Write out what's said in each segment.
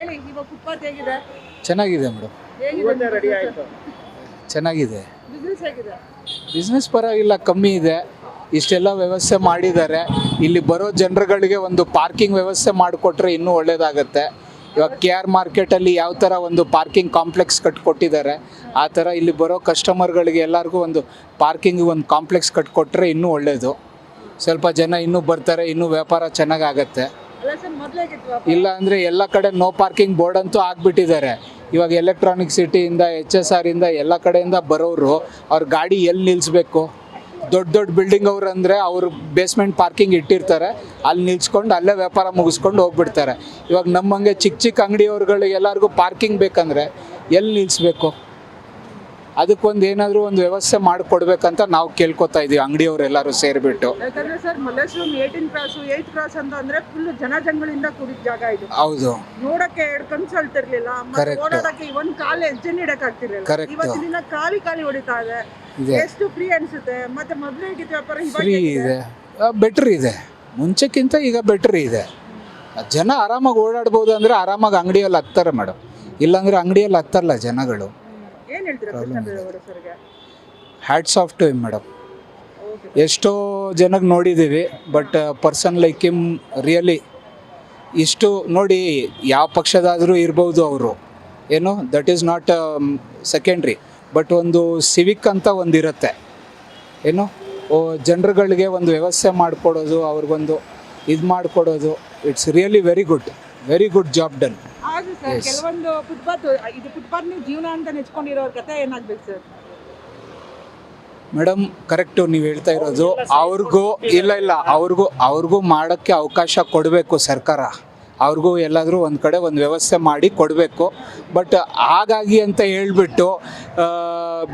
ಹೇಳಿ ಇವಾಗ ಫುಟ್ಪಾತ್ ಹೇಗಿದೆ? ಚೆನ್ನಾಗಿದೆ ಮೇಡಮ್, ಹೇಗಿದೆ ರೆಡಿ ಆಯ್ತು. ಚೆನ್ನಾಗಿದೆ. ಬಿಸ್ನೆಸ್ ಹೇಗಿದೆ? ಬಿಸ್ನೆಸ್ ಪರವಾಗಿಲ್ಲ, ಕಮ್ಮಿ ಇದೆ. ಇಷ್ಟೆಲ್ಲ ವ್ಯವಸ್ಥೆ ಮಾಡಿದ್ದಾರೆ. ಇಲ್ಲಿ ಬರೋ ಜನರುಗಳಿಗೆ ಒಂದು ಪಾರ್ಕಿಂಗ್ ವ್ಯವಸ್ಥೆ ಮಾಡಿಕೊಟ್ರೆ ಇನ್ನೂ ಒಳ್ಳೆಯದಾಗತ್ತೆ. ಇವಾಗ ಕೆ ಆರ್ ಮಾರ್ಕೆಟಲ್ಲಿ ಯಾವ ಥರ ಒಂದು ಪಾರ್ಕಿಂಗ್ ಕಾಂಪ್ಲೆಕ್ಸ್ ಕಟ್ಕೊಟ್ಟಿದ್ದಾರೆ, ಆ ಥರ ಇಲ್ಲಿ ಬರೋ ಕಸ್ಟಮರ್ಗಳಿಗೆ ಎಲ್ಲರಿಗೂ ಒಂದು ಪಾರ್ಕಿಂಗ್ ಒಂದು ಕಾಂಪ್ಲೆಕ್ಸ್ ಕಟ್ಕೊಟ್ರೆ ಇನ್ನೂ ಒಳ್ಳೆಯದು. ಸ್ವಲ್ಪ ಜನ ಇನ್ನೂ ಬರ್ತಾರೆ, ಇನ್ನೂ ವ್ಯಾಪಾರ ಚೆನ್ನಾಗಾಗತ್ತೆ. ಅಲ್ಲ ಸರ್, ಮೊದಲೇ ಹೇಗಿತ್ತು? ಇಲ್ಲ ಅಂದರೆ ಎಲ್ಲ ಕಡೆ ನೋ ಪಾರ್ಕಿಂಗ್ ಬೋರ್ಡ್ ಅಂತೂ ಆಗಿಬಿಟ್ಟಿದ್ದಾರೆ. ಇವಾಗ ಎಲೆಕ್ಟ್ರಾನಿಕ್ ಸಿಟಿಯಿಂದ HSR ಇಂದ ಎಲ್ಲ ಕಡೆಯಿಂದ ಬರೋರು ಅವ್ರ ಗಾಡಿ ಎಲ್ಲಿ ನಿಲ್ಲಿಸ್ಬೇಕು? ದೊಡ್ಡ ದೊಡ್ಡ ಬಿಲ್ಡಿಂಗ್ ಅವ್ರು ಅಂದರೆ ಅವರು ಬೇಸ್ಮೆಂಟ್ ಪಾರ್ಕಿಂಗ್ ಇಟ್ಟಿರ್ತಾರೆ, ಅಲ್ಲಿ ನಿಲ್ಸ್ಕೊಂಡು ಅಲ್ಲೇ ವ್ಯಾಪಾರ ಮುಗಿಸ್ಕೊಂಡು ಹೋಗ್ಬಿಡ್ತಾರೆ. ಇವಾಗ ನಮ್ಮಂಗೆ ಚಿಕ್ಕ ಚಿಕ್ಕ ಅಂಗಡಿಯವ್ರುಗಳಿಗೆ ಎಲ್ಲರಿಗೂ ಪಾರ್ಕಿಂಗ್ ಬೇಕಂದರೆ ಎಲ್ಲಿ ನಿಲ್ಲಿಸ್ಬೇಕು? ಅದಕ್ಕೊಂದು ಏನಾದರೂ ಒಂದು ವ್ಯವಸ್ಥೆ ಮಾಡಿಕೊಡ್ಬೇಕಂತ ನಾವು ಕೇಳ್ಕೊತಾ ಇದ್ದೀವಿ, ಅಂಗಡಿಯವ್ರು ಎಲ್ಲರೂ ಸೇರಿಬಿಟ್ಟು. ಯಾಕಂದ್ರೆ ಸರ್, ಮಲ್ಲೇಶ್ವರಂ 18 ಕ್ರಾಸ್ 8 ಕ್ರಾಸ್ ಅಂತ ಅಂದ್ರೆ ಫುಲ್ ಜನಜಂಗಳಿಂದ ಕೂಡಿದ ಜಾಗ ಇದು. ಹೌದು, ನೋಡಕ್ಕೆ ಎರಡು ಕನ್ಸು ಅಳ್ತಿರ್ಲಿಲ್ಲ, Correct. ಓಡಾಡಕ್ಕೆ ಒಂದ್ ಕಾಲು ಹೆಜ್ಜೆ ನೀಡಕ್ ಆಗ್ತಿರ್ಲಿಲ್ಲ. Correct. ಇವತ್ತಿನ ದಿನ ಖಾಲಿ ಹೊಡಿತಾ ಇದೆ. ಇದೆ. ಎಷ್ಟು ಫ್ರೀ ಅನ್ಸುತ್ತೆ. ಮತ್ತೆ ಮೊದಲೇ ಹೇಗಿತ್ತು ವ್ಯಾಪಾರ, ಇವಾಗ ಫ್ರೀ ಹೇಗಿದೆ? ಇದೆ, ಬೆಟ್ರ್ ಇದೆ. ಮುಂಚೆಕ್ಕಿಂತ ಈಗ ಬೆಟ್ರ್ ಇದೆ. ಜನ ಆರಾಮಾಗಿ ಓಡಾಡ್ಬೋದು ಅಂದರೆ ಆರಾಮಾಗಿ ಅಂಗಡಿಯಲ್ಲಿ ಹತ್ತಾರೆ ಮೇಡಮ್. ಇಲ್ಲಾಂದರೆ ಅಂಗಡಿಯಲ್ಲಿ ಹತ್ತಲ್ಲ ಜನಗಳು. ಏನ್ ಹೇಳ್ತೀರಾ ಕೃಷ್ಣ ಬೈರೇಗೌಡ ಸರ್ಗೆ? Hats off to him madam. Okay. ಎಷ್ಟೋ ಜನಕ್ಕೆ ನೋಡಿದ್ದೀವಿ, but person like him really ಇಷ್ಟು ನೋಡಿ, ಯಾವ ಪಕ್ಷದಾದರೂ ಇರ್ಬೋದು ಅವರು, ಏನು that is not secondary. But ಒಂದು ಸಿವಿಕ್ ಅಂತ ಒಂದಿರುತ್ತೆ, ಏನು ಜನರುಗಳಿಗೆ ಒಂದು ವ್ಯವಸ್ಥೆ ಮಾಡಿಕೊಡೋದು, ಅವ್ರಿಗೊಂದು ಇದು ಮಾಡಿಕೊಡೋದು. It's really very good job done. ಆದ್ರೆ ಸರ್, ಕೆಲವೊಂದು ಫುಟ್ಪಾತ್ ನೀವು ಜೀವನ ಅಂತ ನೆಚ್ಕೊಂಡಿರೋರ ಕತೆ ಏನಾಗ್ಬೇಕು ಸರ್? ಮೇಡಮ್ ಕರೆಕ್ಟು ನೀವು ಹೇಳ್ತಾ ಇರೋದು. ಅವ್ರಿಗೂ ಮಾಡೋಕ್ಕೆ ಅವಕಾಶ ಕೊಡಬೇಕು ಸರ್ಕಾರ. ಅವ್ರಿಗೂ ಎಲ್ಲಾದರೂ ಒಂದು ಕಡೆ ಒಂದು ವ್ಯವಸ್ಥೆ ಮಾಡಿ ಕೊಡಬೇಕು. ಬಟ್ ಹಾಗಾಗಿ ಅಂತ ಹೇಳ್ಬಿಟ್ಟು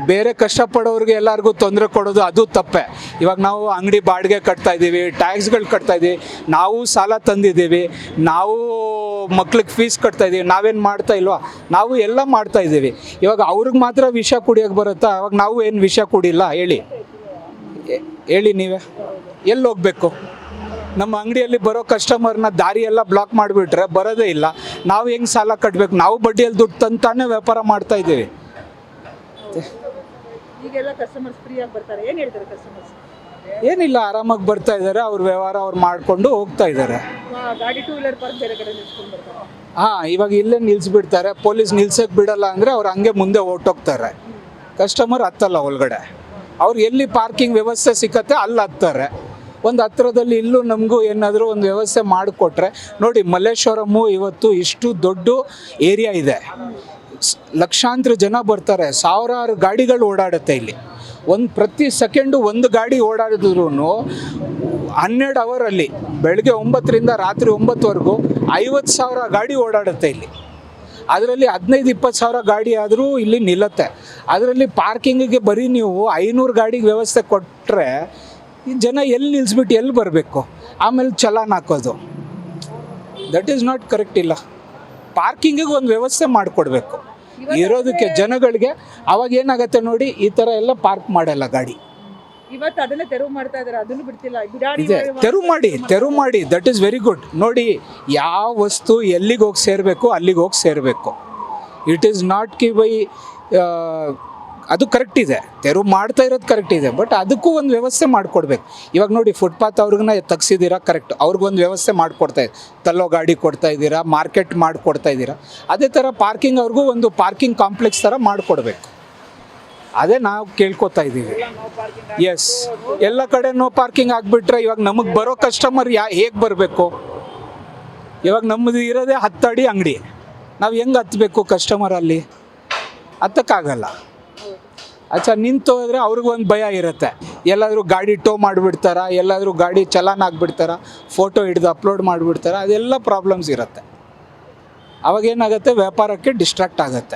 ಬೇರೆ ಕಷ್ಟಪಡೋರಿಗೆ ಎಲ್ಲರಿಗೂ ತೊಂದರೆ ಕೊಡೋದು ಅದು ತಪ್ಪೆ. ಇವಾಗ ನಾವು ಅಂಗಡಿ ಬಾಡಿಗೆ ಕಟ್ತಾ ಇದ್ದೀವಿ, ಟ್ಯಾಕ್ಸ್ಗಳು ಕಟ್ತಾ ಇದ್ದೀವಿ, ನಾವು ಸಾಲ ತಂದಿದ್ದೀವಿ, ನಾವು ಮಕ್ಳಿಗೆ ಫೀಸ್ ಕಟ್ತಾ ಇದ್ದೀವಿ. ನಾವೇನು ಮಾಡ್ತಾ ಇಲ್ವಾ? ನಾವು ಎಲ್ಲ ಮಾಡ್ತಾ ಇದ್ದೀವಿ. ಇವಾಗ ಅವ್ರಿಗೆ ಮಾತ್ರ ವಿಷ ಕುಡಿಯೋಕ್ಕೆ ಬರುತ್ತಾ? ಅವಾಗ ನಾವು ಏನು ವಿಷ ಕುಡಿಲ್ಲ? ಹೇಳಿ ನೀವೇ, ಎಲ್ಲಿ ಹೋಗ್ಬೇಕು? ನಮ್ಮ ಅಂಗಡಿಯಲ್ಲಿ ಬರೋ ಕಸ್ಟಮರ್ನ ದಾರಿ ಎಲ್ಲ ಬ್ಲಾಕ್ ಮಾಡಿಬಿಟ್ರೆ ಬರೋದೇ ಇಲ್ಲ. ನಾವು ಹೆಂಗೆ ಸಾಲ ಕಟ್ಟಬೇಕು? ನಾವು ಬಡ್ಡಿಯಲ್ಲಿ ದುಡ್ಡು ತಂತಾನೆ ವ್ಯಾಪಾರ ಮಾಡ್ತಾ ಇದ್ದೀವಿ. ಈಗೆಲ್ಲ ಕಸ್ಟಮರ್ಸ್ ಫ್ರೀ ಆಗಿ ಬರ್ತಾರೆ, ಏನ್ ಹೇಳ್ತಾರೆ ಕಸ್ಟಮರ್ಸ್? ಏನಿಲ್ಲ, ಆರಾಮಾಗಿ ಬರ್ತಾ ಇದ್ದಾರೆ, ಅವ್ರ ವ್ಯವಹಾರ ಅವ್ರು ಮಾಡಿಕೊಂಡು ಹೋಗ್ತಾ ಇದ್ದಾರೆ. ಗಾಡಿ 2 ವೀಲರ್ ಪಾರ್ಕ್ ಬೇರೆ ಕಡೆ ನಿಲ್ಸ್ಕೊಂಡು ಬರ್ತಾರೆ. ಇವಾಗ ಇಲ್ಲೇ ನಿಲ್ಲಿಸ್ಬಿಡ್ತಾರೆ. ಪೊಲೀಸ್ ನಿಲ್ಸಕ್ಕೆ ಬಿಡಲ್ಲ ಅಂದರೆ ಅವ್ರು ಹಂಗೆ ಮುಂದೆ ಹೊರ್ಟೋಗ್ತಾರೆ. ಕಸ್ಟಮರ್ ಹತ್ತಲ್ಲ ಒಳಗಡೆ. ಅವ್ರು ಎಲ್ಲಿ ಪಾರ್ಕಿಂಗ್ ವ್ಯವಸ್ಥೆ ಸಿಕ್ಕತ್ತೆ ಅಲ್ಲಿ ಹತ್ತಾರೆ. ಒಂದು ಹತ್ರದಲ್ಲಿ ಇಲ್ಲೂ ನಮಗೂ ಏನಾದರೂ ಒಂದು ವ್ಯವಸ್ಥೆ ಮಾಡಿಕೊಟ್ರೆ. ನೋಡಿ, ಮಲ್ಲೇಶ್ವರಮು ಇವತ್ತು ಇಷ್ಟು ದೊಡ್ಡ ಏರಿಯಾ ಇದೆ, ಲಕ್ಷಾಂತರ ಜನ ಬರ್ತಾರೆ, ಸಾವಿರಾರು ಗಾಡಿಗಳು ಓಡಾಡುತ್ತೆ ಇಲ್ಲಿ. ಪ್ರತಿ ಸೆಕೆಂಡು ಒಂದು ಗಾಡಿ ಓಡಾಡಿದ್ರು 12 ಅವರಲ್ಲಿ, ಬೆಳಗ್ಗೆ 9ರಿಂದ ರಾತ್ರಿ 9ವರೆಗೂ 50,000 ಗಾಡಿ ಓಡಾಡುತ್ತೆ ಇಲ್ಲಿ. ಅದರಲ್ಲಿ 15-20 ಸಾವಿರ ಗಾಡಿ ಆದರೂ ಇಲ್ಲಿ ನಿಲ್ಲುತ್ತೆ. ಅದರಲ್ಲಿ ಪಾರ್ಕಿಂಗಿಗೆ ಬರೀ ನೀವು 500 ಗಾಡಿಗೆ ವ್ಯವಸ್ಥೆ ಕೊಟ್ಟರೆ ಈ ಜನ ಎಲ್ಲಿ ನಿಲ್ಲಿಸ್ಬಿಟ್ಟು ಎಲ್ಲಿ ಬರಬೇಕು? ಆಮೇಲೆ ಚಲಾನ್ ಹಾಕೋದು, ದಟ್ ಈಸ್ ನಾಟ್ ಕರೆಕ್ಟ್. ಇಲ್ಲ, ಪಾರ್ಕಿಂಗಿಗೆ ಒಂದು ವ್ಯವಸ್ಥೆ ಮಾಡಿಕೊಡ್ಬೇಕು ಇರೋದಕ್ಕೆ ಜನಗಳಿಗೆ. ಅವಾಗ ಏನಾಗುತ್ತೆ ನೋಡಿ, ಈ ಥರ ಎಲ್ಲ ಪಾರ್ಕ್ ಮಾಡಲ್ಲ ಗಾಡಿ. ಇವತ್ತು ಅದನ್ನೇ ತೆರವು ಮಾಡ್ತಾ ಇದ್ದಾರೆ, ಅದನ್ನು ಬಿಡ್ತಿಲ್ಲ. ಇದೆ, ತೆರವು ಮಾಡಿ ದಟ್ ಈಸ್ ವೆರಿ ಗುಡ್. ನೋಡಿ, ಯಾವ ವಸ್ತು ಎಲ್ಲಿಗೆ ಹೋಗಿ ಸೇರಬೇಕು ಅಲ್ಲಿಗೆ ಹೋಗಿ ಸೇರಬೇಕು. It is not Ki by ಅದು ಕರೆಕ್ಟ್ ಇದೆ, ತೆರವು ಮಾಡ್ತಾ ಇರೋದು ಕರೆಕ್ಟ್ ಇದೆ. ಬಟ್ ಅದಕ್ಕೂ ಒಂದು ವ್ಯವಸ್ಥೆ ಮಾಡಿಕೊಡ್ಬೇಕು. ಇವಾಗ ನೋಡಿ, ಫುಟ್ಪಾತ್ ಅವ್ರಿಗನ್ನ ತೆಗ್ಸಿದ್ದೀರಾ, ಕರೆಕ್ಟ್, ಅವ್ರಿಗೊಂದು ವ್ಯವಸ್ಥೆ ಮಾಡಿಕೊಡ್ತಾ ಇದ್ದೀರಾ, ತಲ್ಲೋ ಗಾಡಿ ಕೊಡ್ತಾ ಇದ್ದೀರಾ, ಮಾರ್ಕೆಟ್ ಮಾಡಿಕೊಡ್ತಾ ಇದ್ದೀರಾ. ಅದೇ ಥರ ಪಾರ್ಕಿಂಗ್ ಅವ್ರಿಗೂ ಒಂದು ಪಾರ್ಕಿಂಗ್ ಕಾಂಪ್ಲೆಕ್ಸ್ ಥರ ಮಾಡಿಕೊಡ್ಬೇಕು. ಅದೇ ನಾವು ಕೇಳ್ಕೊತಾ ಇದ್ದೀವಿ. ಎಸ್, ಎಲ್ಲ ಕಡೆ ನೋ ಪಾರ್ಕಿಂಗ್ ಆಗಿಬಿಟ್ರೆ ಇವಾಗ ನಮಗೆ ಬರೋ ಕಸ್ಟಮರ್ ಹೇಗೆ ಬರಬೇಕು? ಇವಾಗ ನಮ್ಮದು ಇರೋದೇ 10 ಅಡಿ ಅಂಗಡಿ, ನಾವು ಹೆಂಗೆ ಹತ್ತಬೇಕು ಕಸ್ಟಮರಲ್ಲಿ? ಹತ್ತಕ್ಕಾಗಲ್ಲ. ನಿಂತು ಹೋದರೆ ಅವ್ರಿಗೊಂದು ಭಯ ಇರುತ್ತೆ, ಎಲ್ಲಾದರೂ ಗಾಡಿ ಟೋ ಮಾಡಿಬಿಡ್ತಾರ, ಎಲ್ಲಾದರೂ ಗಾಡಿ ಚಲಾನ್ ಆಗಿಬಿಡ್ತಾರ, ಫೋಟೋ ಹಿಡಿದು ಅಪ್ಲೋಡ್ ಮಾಡಿಬಿಡ್ತಾರ, ಅದೆಲ್ಲ ಪ್ರಾಬ್ಲಮ್ಸ್ ಇರುತ್ತೆ. ಅವಾಗೇನಾಗುತ್ತೆ, ವ್ಯಾಪಾರಕ್ಕೆ ಡಿಸ್ಟ್ರಾಕ್ಟ್ ಆಗುತ್ತೆ.